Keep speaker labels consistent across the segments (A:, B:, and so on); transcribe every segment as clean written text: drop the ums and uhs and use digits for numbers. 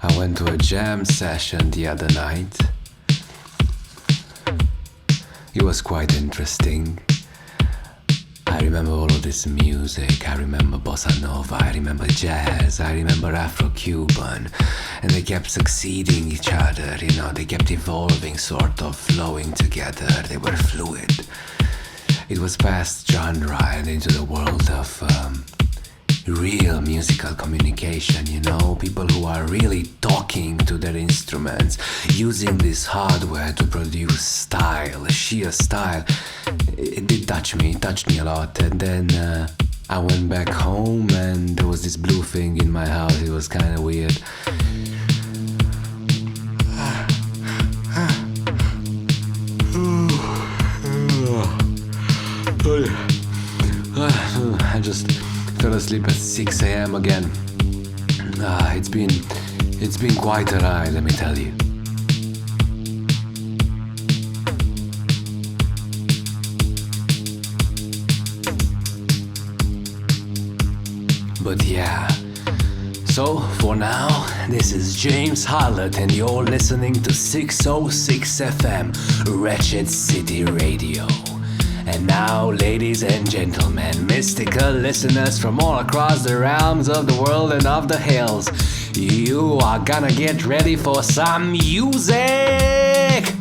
A: I went to a jam session the other night. It was quite interesting. I remember all of this music. I remember bossa nova, I remember jazz, I remember Afro-Cuban. And they kept succeeding each other, they kept evolving, sort of flowing together. They were fluid. It was past genre and into the world of real musical communication, people who are really talking to their instruments, using this hardware to produce style, sheer style. It did touch me, it touched me a lot. And then I went back home and there was this blue thing in my house. It was kind of weird. I just fell asleep at 6 a.m. again. It's been quite a ride, let me tell you. But yeah, so for now, this is James Harlot and you're listening to 606 FM, Wretched City Radio. And now, ladies and gentlemen, mystical listeners from all across the realms of the world and of the hills, you are gonna get ready for some music!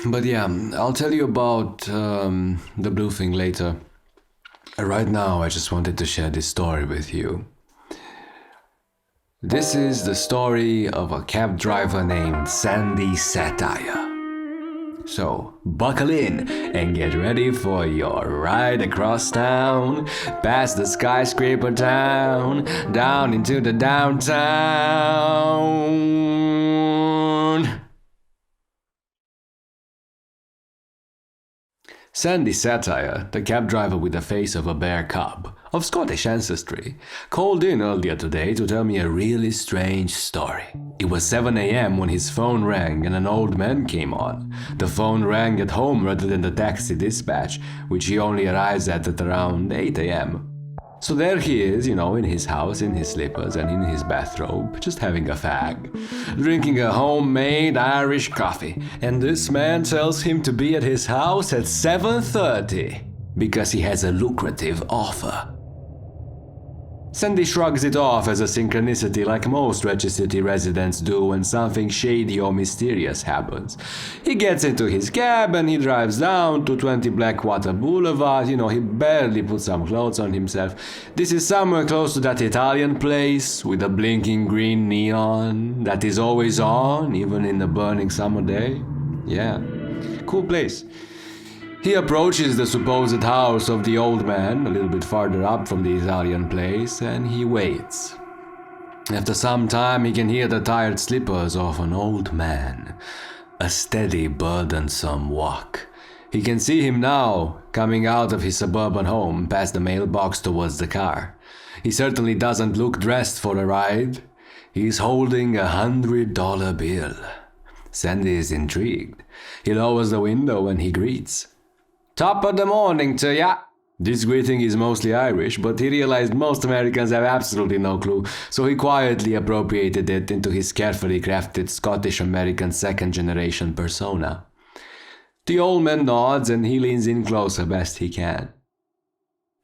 A: But yeah, I'll tell you about the blue thing later. Right now, I just wanted to share this story with you. This is the story of a cab driver named Sandy Satire. So, buckle in and get ready for your ride across town, past the skyscraper town, down into the downtown. Sandy Satire, the cab driver with the face of a bear cub, of Scottish ancestry, called in earlier today to tell me a really strange story. It was 7 a.m. when his phone rang and an old man came on. The phone rang at home rather than the taxi dispatch, which he only arrives at around 8 a.m. So there he is, in his house, in his slippers and in his bathrobe, just having a fag, drinking a homemade Irish coffee. And this man tells him to be at his house at 7:30 because he has a lucrative offer. Sandy shrugs it off as a synchronicity like most Wretched City residents do when something shady or mysterious happens. He gets into his cab and he drives down to 20 Blackwater Boulevard. He barely puts some clothes on himself. This is somewhere close to that Italian place with a blinking green neon that is always on, even in the burning summer day. Yeah, cool place. He approaches the supposed house of the old man, a little bit farther up from the Italian place, and he waits. After some time, he can hear the tired slippers of an old man, a steady, burdensome walk. He can see him now, coming out of his suburban home, past the mailbox towards the car. He certainly doesn't look dressed for a ride. He's holding $100 bill. Sandy is intrigued. He lowers the window and he greets. "Top of the morning to ya." This greeting is mostly Irish, but he realized most Americans have absolutely no clue, so he quietly appropriated it into his carefully crafted Scottish-American second-generation persona. The old man nods and he leans in closer best he can.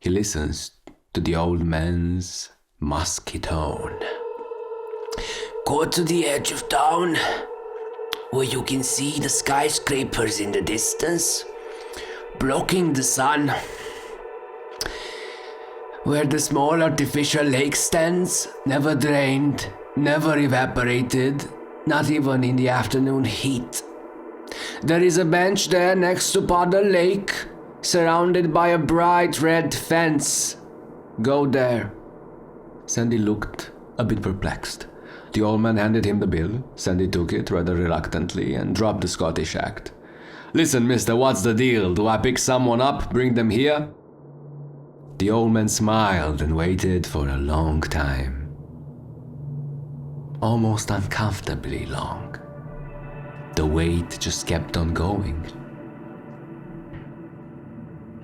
A: He listens to the old man's musky tone. "Go to the edge of town, where you can see the skyscrapers in the distance, blocking the sun, where the small artificial lake stands, never drained, never evaporated, not even in the afternoon heat. There is a bench there next to Puddle Lake, surrounded by a bright red fence. Go there." Sandy looked a bit perplexed. The old man handed him the bill. Sandy took it rather reluctantly and dropped the Scottish act. "Listen, mister, what's the deal? Do I pick someone up, bring them here?" The old man smiled and waited for a long time. Almost uncomfortably long. The wait just kept on going.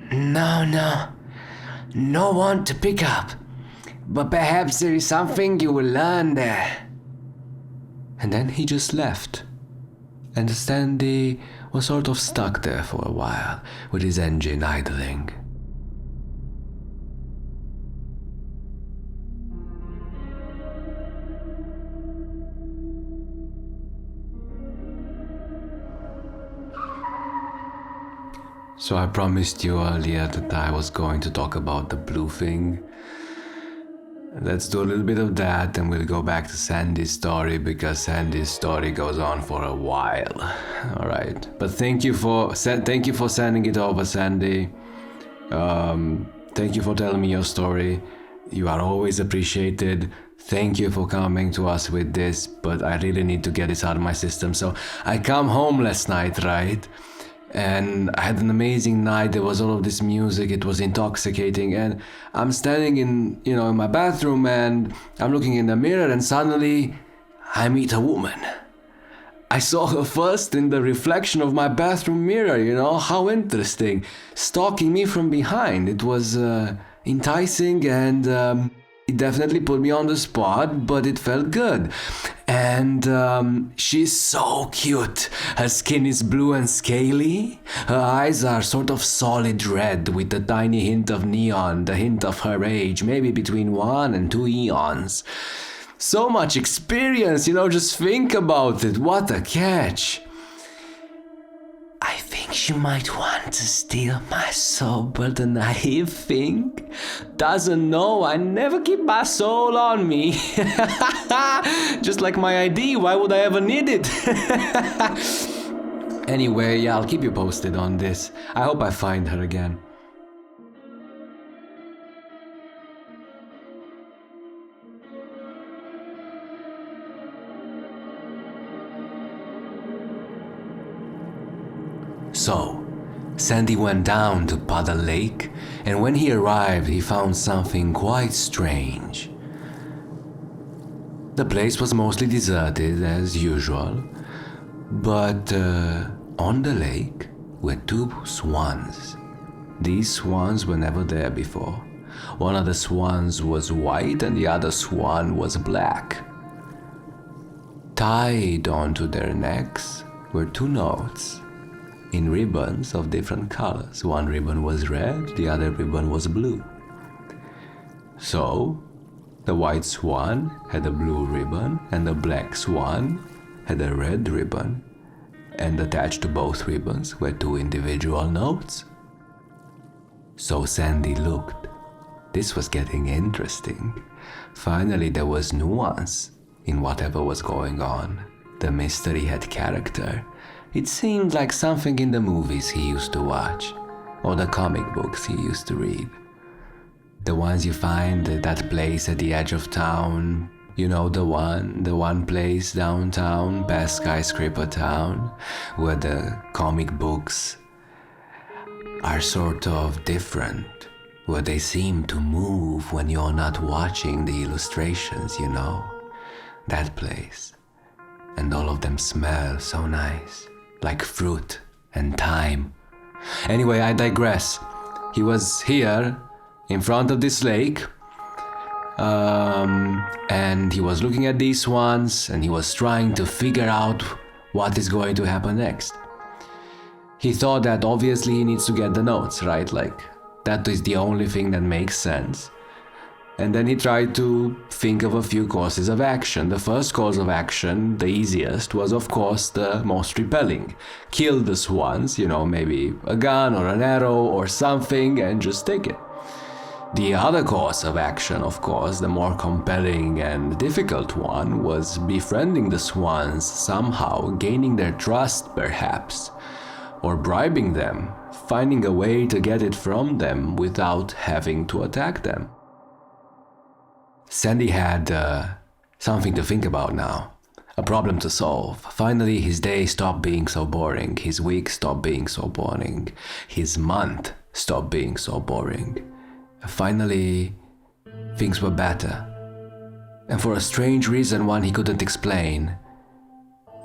A: No one to pick up. But perhaps there is something you will learn there. And then he just left. And Sandy was sort of stuck there for a while, with his engine idling. So I promised you earlier that I was going to talk about the blue thing. Let's do a little bit of that and we'll go back to Sandy's story, because Sandy's story goes on for a while. Alright, but thank you for sending it over, Sandy. Thank you for telling me your story. You are always appreciated. Thank you for coming to us with this, but I really need to get this out of my system. So I come home last night, right? And I had an amazing night. There was all of this music. It was intoxicating. And I'm standing in my bathroom and I'm looking in the mirror and suddenly I meet a woman. I saw her first in the reflection of my bathroom mirror, how interesting. Stalking me from behind. It was enticing and it definitely put me on the spot, but it felt good. And she's so cute. Her skin is blue and scaly. Her eyes are sort of solid red with a tiny hint of neon, the hint of her age, maybe between 1 and 2 eons. So much experience, just think about it. What a catch. I think she might want to steal my soul, but the naive thing doesn't know I never keep my soul on me. Just like my ID, why would I ever need it? Anyway, I'll keep you posted on this. I hope I find her again. So, Sandy went down to Puddle Lake, and when he arrived, he found something quite strange. The place was mostly deserted, as usual, but on the lake were 2 swans. These swans were never there before. One of the swans was white and the other swan was black. Tied onto their necks were 2 notes in ribbons of different colors. One ribbon was red, the other ribbon was blue. So, the white swan had a blue ribbon and the black swan had a red ribbon, and attached to both ribbons were 2 individual notes. So Sandy looked. This was getting interesting. Finally, there was nuance in whatever was going on. The mystery had character. It seemed like something in the movies he used to watch, or the comic books he used to read. The ones you find at that place at the edge of town, the one place downtown, past Skyscraper Town, where the comic books are sort of different, where they seem to move when you're not watching the illustrations, that place. And all of them smell so nice. Like fruit and thyme. Anyway, I digress. He was here, in front of this lake, and he was looking at these swans, and he was trying to figure out what is going to happen next. He thought that obviously he needs to get the notes, right? Like, that is the only thing that makes sense. And then he tried to think of a few courses of action. The first course of action, the easiest, was of course the most repelling. Kill the swans, maybe a gun or an arrow or something, and just take it. The other course of action, of course, the more compelling and difficult one, was befriending the swans somehow, gaining their trust perhaps, or bribing them, finding a way to get it from them without having to attack them. Sandy had something to think about now, a problem to solve. Finally, his day stopped being so boring, his week stopped being so boring, his month stopped being so boring. Finally, things were better. And for a strange reason, one he couldn't explain,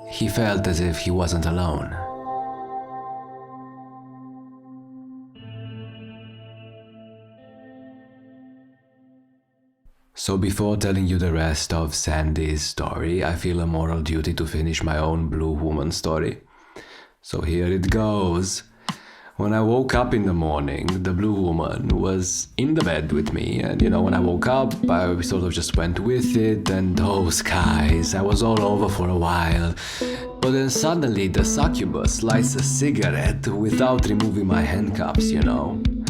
A: he felt as if he wasn't alone. So before telling you the rest of Sandy's story, I feel a moral duty to finish my own blue woman story. So here it goes. When I woke up in the morning, the blue woman was in the bed with me, and when I woke up, I sort of just went with it, and those guys, I was all over for a while. But then suddenly the succubus lights a cigarette without removing my handcuffs,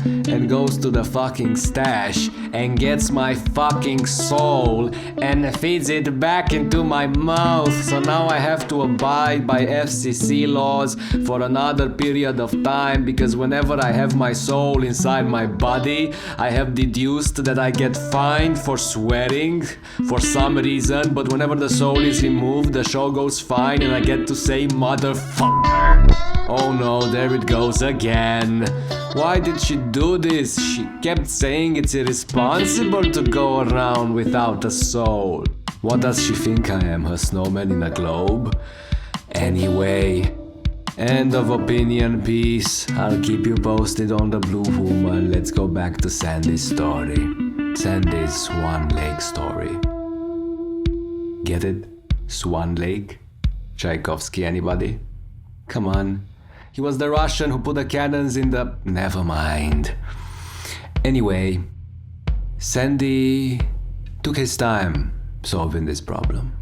A: and goes to the fucking stash and gets my fucking soul and feeds it back into my mouth. So now I have to abide by FCC laws for another period of time, because whenever I have my soul inside my body, I have deduced that I get fined for swearing for some reason, but whenever the soul is removed, the show goes fine and I get to say motherfucker. Oh no, there it goes again. Why did she do this? She kept saying it's irresponsible to go around without a soul. What does she think I am, her snowman in a globe? Anyway, end of opinion, peace. I'll keep you posted on the blue woman. Let's go back to Sandy's story. Sandy's Swan Lake story. Get it? Swan Lake? Tchaikovsky, anybody? Come on. He was the Russian who put the cannons in the... Never mind. Anyway, Sandy took his time solving this problem.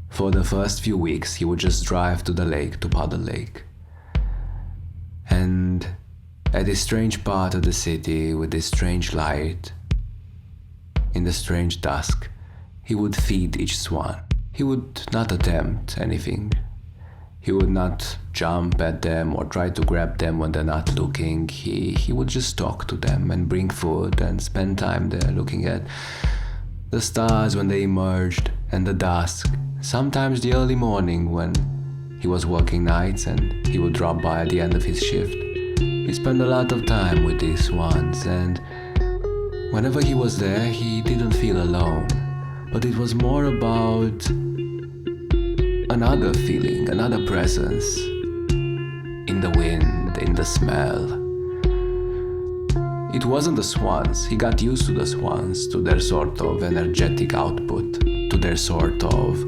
A: For the first few weeks, he would just drive to the lake, to Puddle Lake. And at this strange part of the city, with this strange light, in the strange dusk, he would feed each swan. He would not attempt anything. He would not jump at them or try to grab them when they're not looking. He would just talk to them and bring food and spend time there looking at the stars when they emerged and the dusk. Sometimes the early morning when he was working nights and he would drop by at the end of his shift. He spent a lot of time with these swans, and whenever he was there, he didn't feel alone. But it was more about another feeling, another presence in the wind, in the smell. It wasn't the swans. He got used to the swans, to their sort of energetic output, to their sort of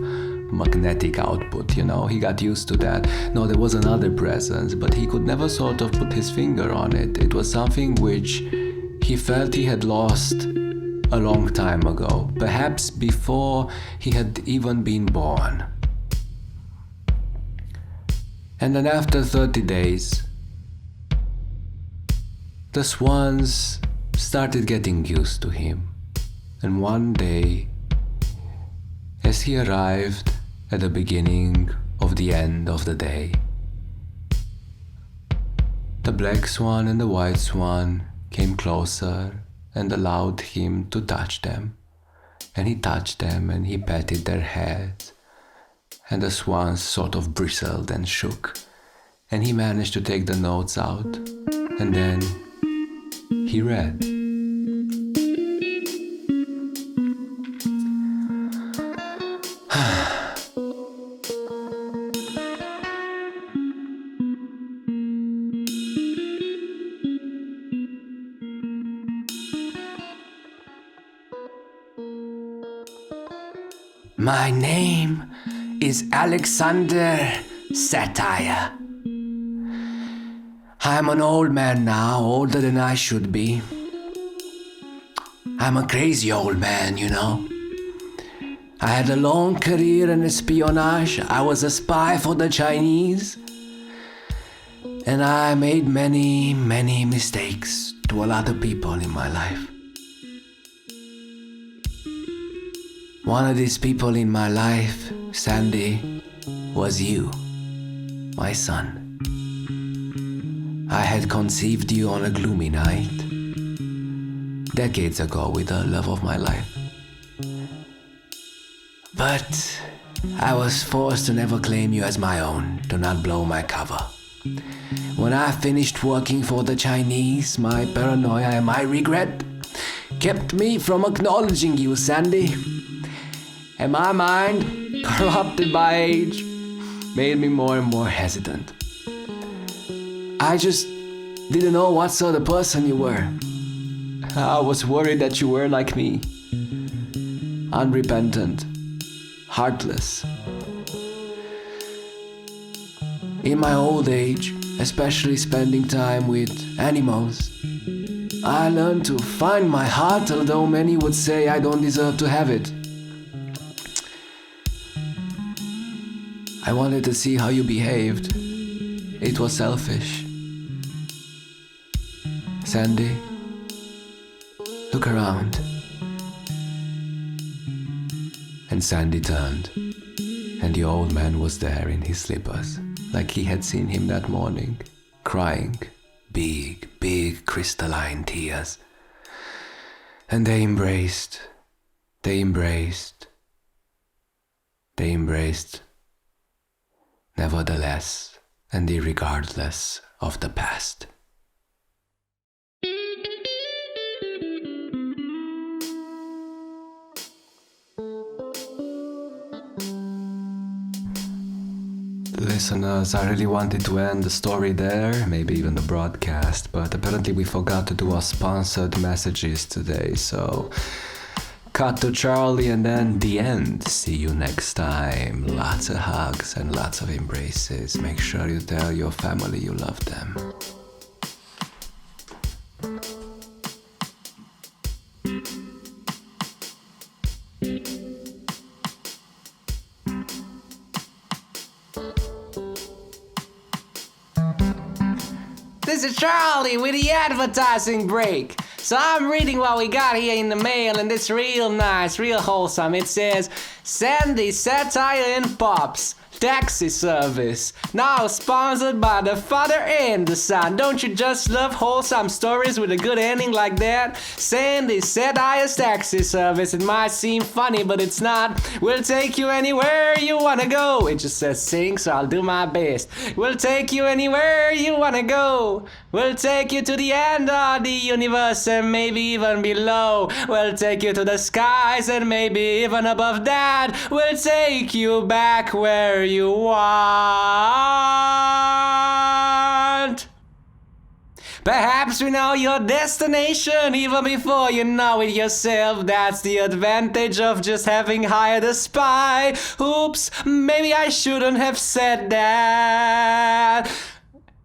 A: magnetic output, He got used to that. No, there was another presence, but he could never sort of put his finger on it. It was something which he felt he had lost a long time ago, perhaps before he had even been born. And then after 30 days, the swans started getting used to him. And one day, as he arrived at the beginning of the end of the day, the black swan and the white swan came closer and allowed him to touch them. And he touched them and he patted their heads. And the swans sort of bristled and shook. And he managed to take the notes out. And then he read. My name is Alexander Satire. I'm an old man now, older than I should be. I'm a crazy old man, I had a long career in espionage. I was a spy for the Chinese. And I made many, many mistakes to a lot of people in my life. One of these people in my life, Sandy, was you, my son. I had conceived you on a gloomy night, decades ago with the love of my life. But I was forced to never claim you as my own, to not blow my cover. When I finished working for the Chinese, my paranoia and my regret kept me from acknowledging you, Sandy. And my mind, corrupted by age, made me more and more hesitant. I just didn't know what sort of person you were. I was worried that you were like me. Unrepentant, heartless. In my old age, especially spending time with animals, I learned to find my heart, although many would say I don't deserve to have it. I wanted to see how you behaved. It was selfish. Sandy, look around. And Sandy turned, and the old man was there in his slippers, like he had seen him that morning, crying big, big crystalline tears. And they embraced, nevertheless, and irregardless of the past. Listeners, I really wanted to end the story there, maybe even the broadcast, but apparently we forgot to do our sponsored messages today, so cut to Charlie and then the end. See you next time. Lots of hugs and lots of embraces. Make sure you tell your family you love them.
B: This is Charlie with the advertising break. So I'm reading what we got here in the mail, and it's real nice, real wholesome. It says, Sandy Satire and Pops Taxi Service, now sponsored by the father and the son. Don't you just love wholesome stories with a good ending like that? Sandy Satire's Taxi Service. It might seem funny, but it's not. We'll take you anywhere you wanna go. It just says sing, so I'll do my best. We'll take you anywhere you wanna go. We'll take you to the end of the universe and maybe even below. We'll take you to the skies and maybe even above that. We'll take you back where you want. Perhaps we know your destination even before you know it yourself. That's the advantage of just having hired a spy. Oops, maybe I shouldn't have said that.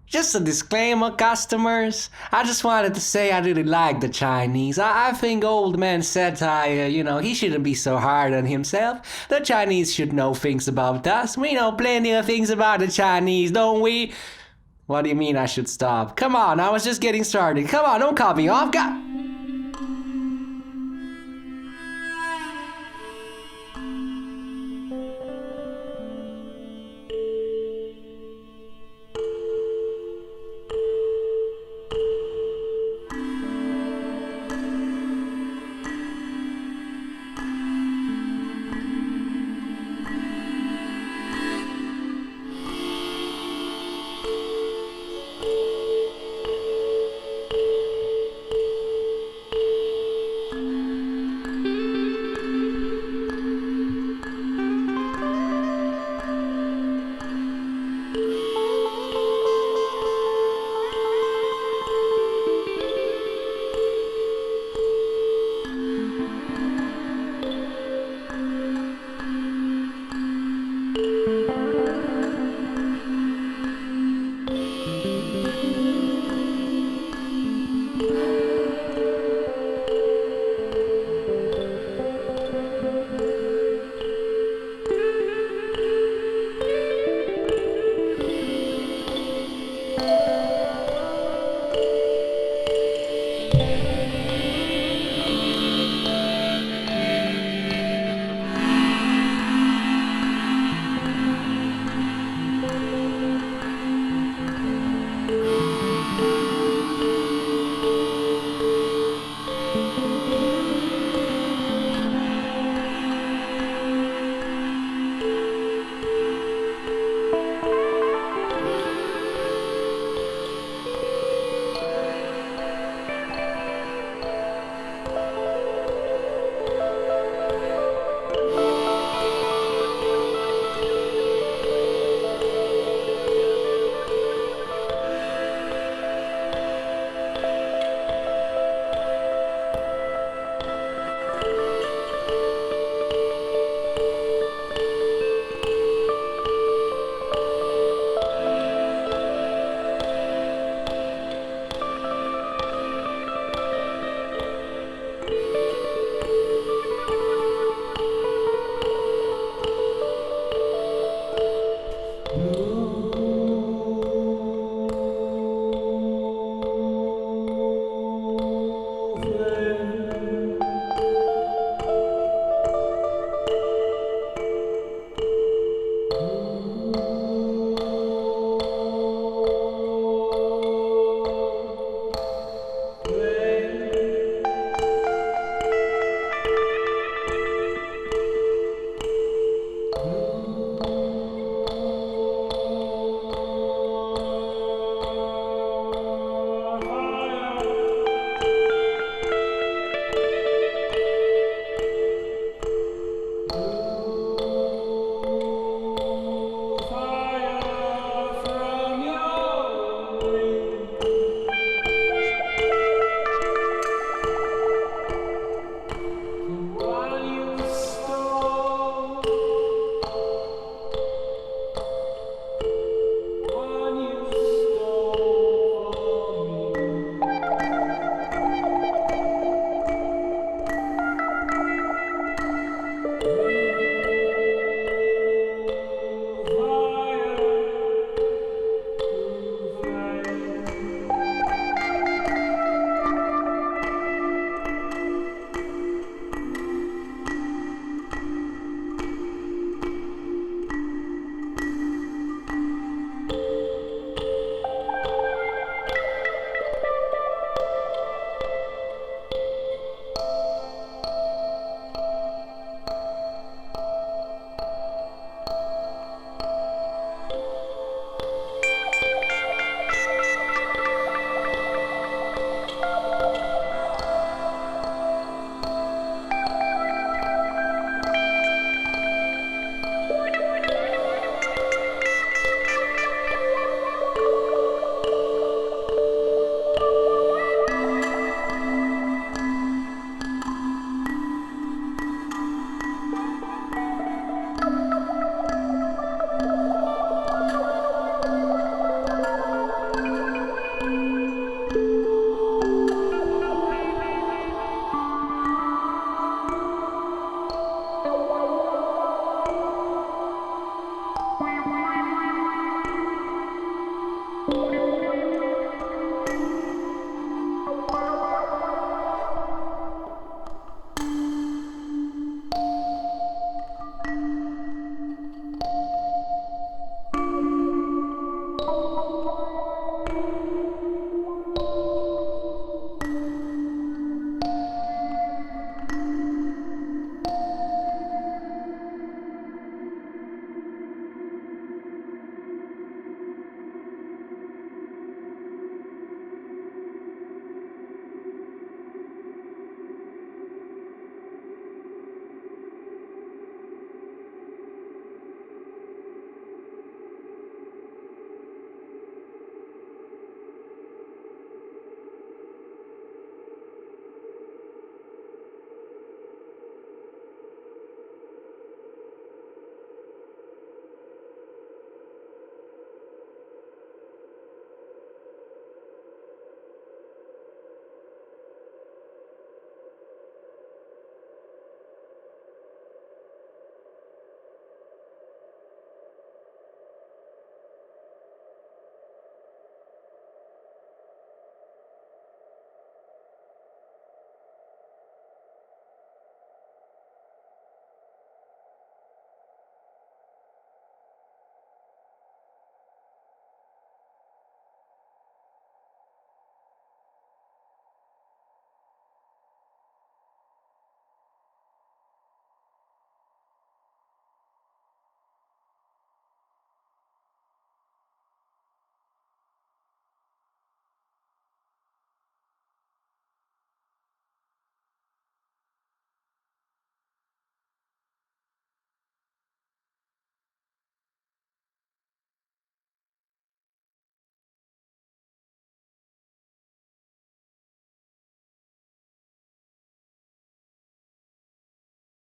B: Just a disclaimer, customers. I just wanted to say I really like the Chinese. I think old man Satire, he shouldn't be so hard on himself. The Chinese should know things about us. We know plenty of things about the Chinese, don't we? What do you mean I should stop? Come on, I was just getting started. Come on, don't cut me off.